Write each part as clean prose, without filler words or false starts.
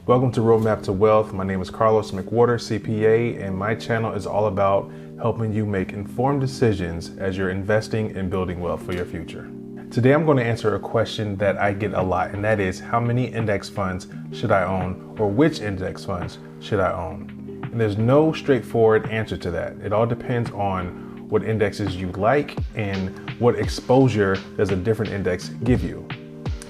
Welcome to Roadmap to Wealth. My name is Carlos McWhorter, CPA, and my channel is all about helping you make informed decisions as you're investing and building wealth for your future. Today, I'm going to answer a question that I get a lot, and that is, how many index funds should I own, or which index funds should I own? And there's no straightforward answer to that. It all depends on what indexes you like and what exposure does a different index give you.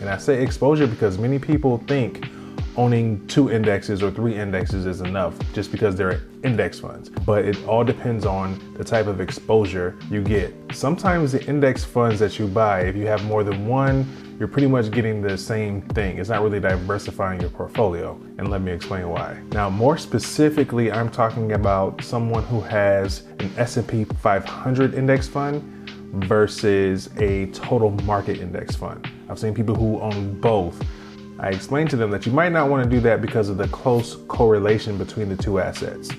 And I say exposure because many people think owning 2 indexes or 3 indexes is enough just because they're index funds. But it all depends on the type of exposure you get. Sometimes the index funds that you buy, if you have more than one, you're pretty much getting the same thing. It's not really diversifying your portfolio. And let me explain why. Now, more specifically, I'm talking about someone who has an S&P 500 index fund versus a total market index fund. I've seen people who own both. I explained to them that you might not want to do that because of the close correlation between the two assets.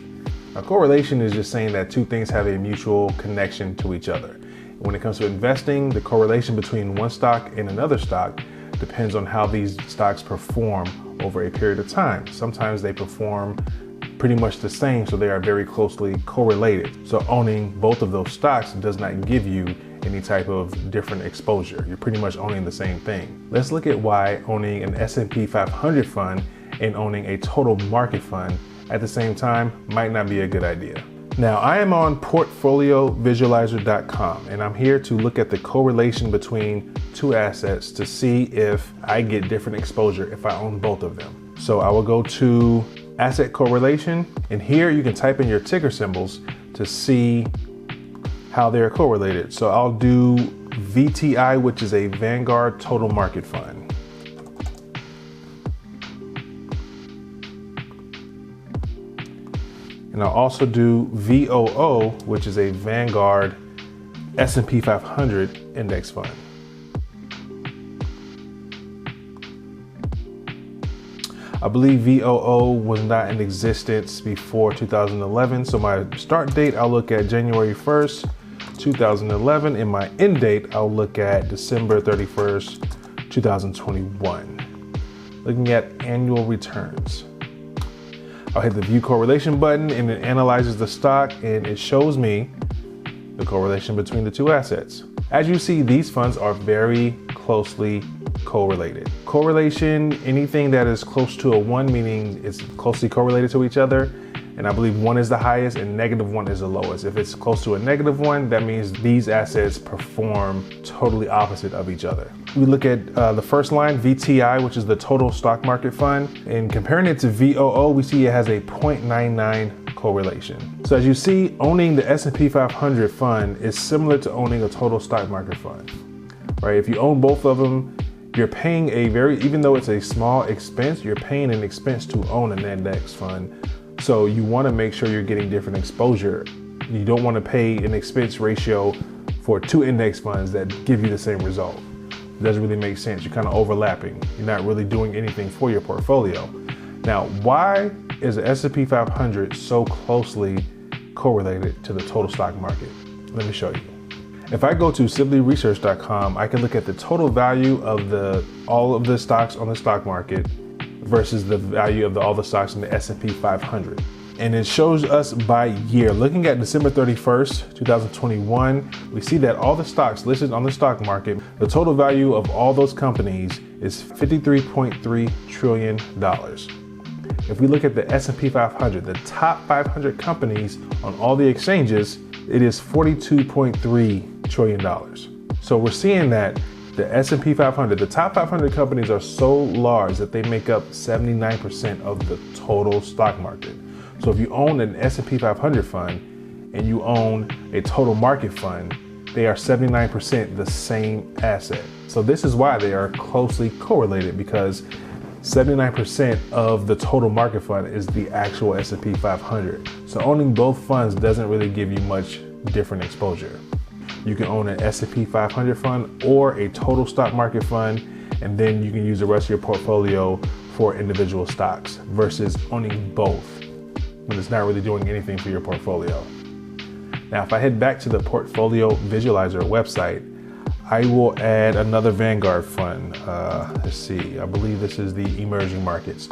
A correlation is just saying that two things have a mutual connection to each other. When it comes to investing, the correlation between one stock and another stock depends on how these stocks perform over a period of time. Sometimes they perform pretty much the same, so they are very closely correlated. So owning both of those stocks does not give you any type of different exposure. You're pretty much owning the same thing. Let's look at why owning an S&P 500 fund and owning a total market fund at the same time might not be a good idea. Now, I am on portfoliovisualizer.com, and I'm here to look at the correlation between two assets to see if I get different exposure if I own both of them. So I will go to asset correlation, and here you can type in your ticker symbols to see how they're correlated. So I'll do VTI, which is a Vanguard Total Market Fund. And I'll also do VOO, which is a Vanguard S&P 500 Index Fund. I believe VOO was not in existence before 2011. So my start date, I'll look at January 1st, 2011, and my end date, I'll look at December 31st, 2021. Looking at annual returns. I'll hit the view correlation button and it analyzes the stock and it shows me the correlation between the two assets. As you see, these funds are very closely correlated. Correlation, anything that is close to a 1, meaning it's closely correlated to each other. And I believe 1 is the highest and -1 is the lowest. If it's close to a -1, that means these assets perform totally opposite of each other. We look at the first line, VTI, which is the total stock market fund. And comparing it to VOO, we see it has a 0.99 correlation. So as you see, owning the S&P 500 fund is similar to owning a total stock market fund, right? If you own both of them, you're paying even though it's a small expense, you're paying an expense to own an index fund. So you want to make sure you're getting different exposure. You don't want to pay an expense ratio for 2 index funds that give you the same result. It doesn't really make sense. You're kind of overlapping. You're not really doing anything for your portfolio. Now, why is the S&P 500 so closely correlated to the total stock market? Let me show you. If I go to simplyresearch.com, I can look at the total value of all of the stocks on the stock market versus the value of all the stocks in the S&P 500. And it shows us by year. Looking at December 31st, 2021, we see that all the stocks listed on the stock market, the total value of all those companies is $53.3 trillion. If we look at the S&P 500, the top 500 companies on all the exchanges, it is $42.3 trillion. So we're seeing that the S&P 500, the top 500 companies are so large that they make up 79% of the total stock market. So if you own an S&P 500 fund and you own a total market fund, they are 79% the same asset. So this is why they are closely correlated, because 79% of the total market fund is the actual S&P 500. So owning both funds doesn't really give you much different exposure. You can own an S&P 500 fund or a total stock market fund, and then you can use the rest of your portfolio for individual stocks versus owning both when it's not really doing anything for your portfolio. Now, if I head back to the Portfolio Visualizer website, I will add another Vanguard fund. Let's see, I believe this is the emerging markets.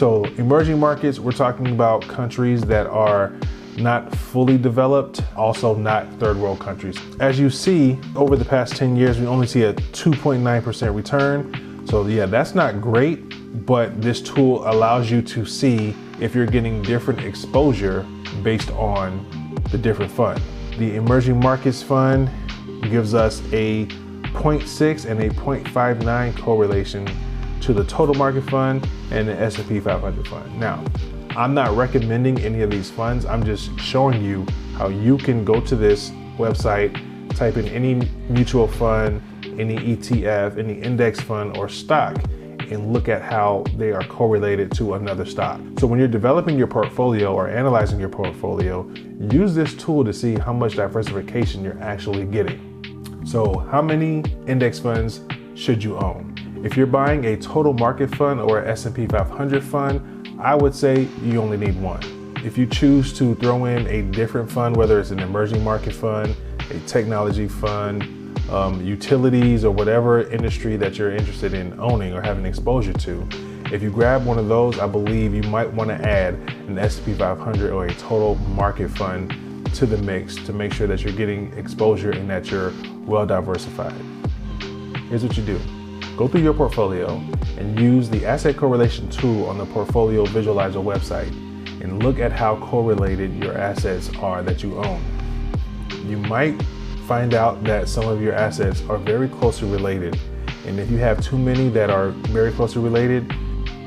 So emerging markets, we're talking about countries that are not fully developed, also not third world countries. As you see, over the past 10 years, we only see a 2.9% return. So yeah, that's not great, but this tool allows you to see if you're getting different exposure based on the different fund. The emerging markets fund gives us a 0.6 and a 0.59 correlation to the total market fund and the S&P 500 fund. Now, I'm not recommending any of these funds. I'm just showing you how you can go to this website, type in any mutual fund, any ETF, any index fund or stock, and look at how they are correlated to another stock. So when you're developing your portfolio or analyzing your portfolio, use this tool to see how much diversification you're actually getting. So how many index funds should you own? If you're buying a total market fund or an S&P 500 fund, I would say you only need one. If you choose to throw in a different fund, whether it's an emerging market fund, a technology fund, utilities, or whatever industry that you're interested in owning or having exposure to, if you grab one of those, I believe you might want to add an S&P 500 or a total market fund to the mix to make sure that you're getting exposure and that you're well diversified. Here's what you do. Go through your portfolio and use the asset correlation tool on the Portfolio Visualizer website and look at how correlated your assets are that you own. You might find out that some of your assets are very closely related, and if you have too many that are very closely related,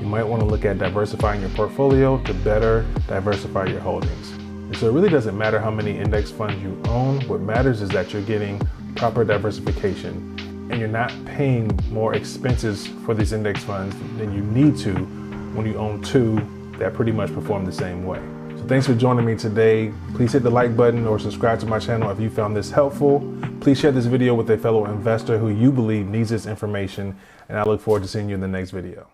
you might want to look at diversifying your portfolio to better diversify your holdings. And so it really doesn't matter how many index funds you own. What matters is that you're getting proper diversification and you're not paying more expenses for these index funds than you need to when you own two that pretty much perform the same way. So thanks for joining me today. Please hit the like button or subscribe to my channel if you found this helpful. Please share this video with a fellow investor who you believe needs this information, and I look forward to seeing you in the next video.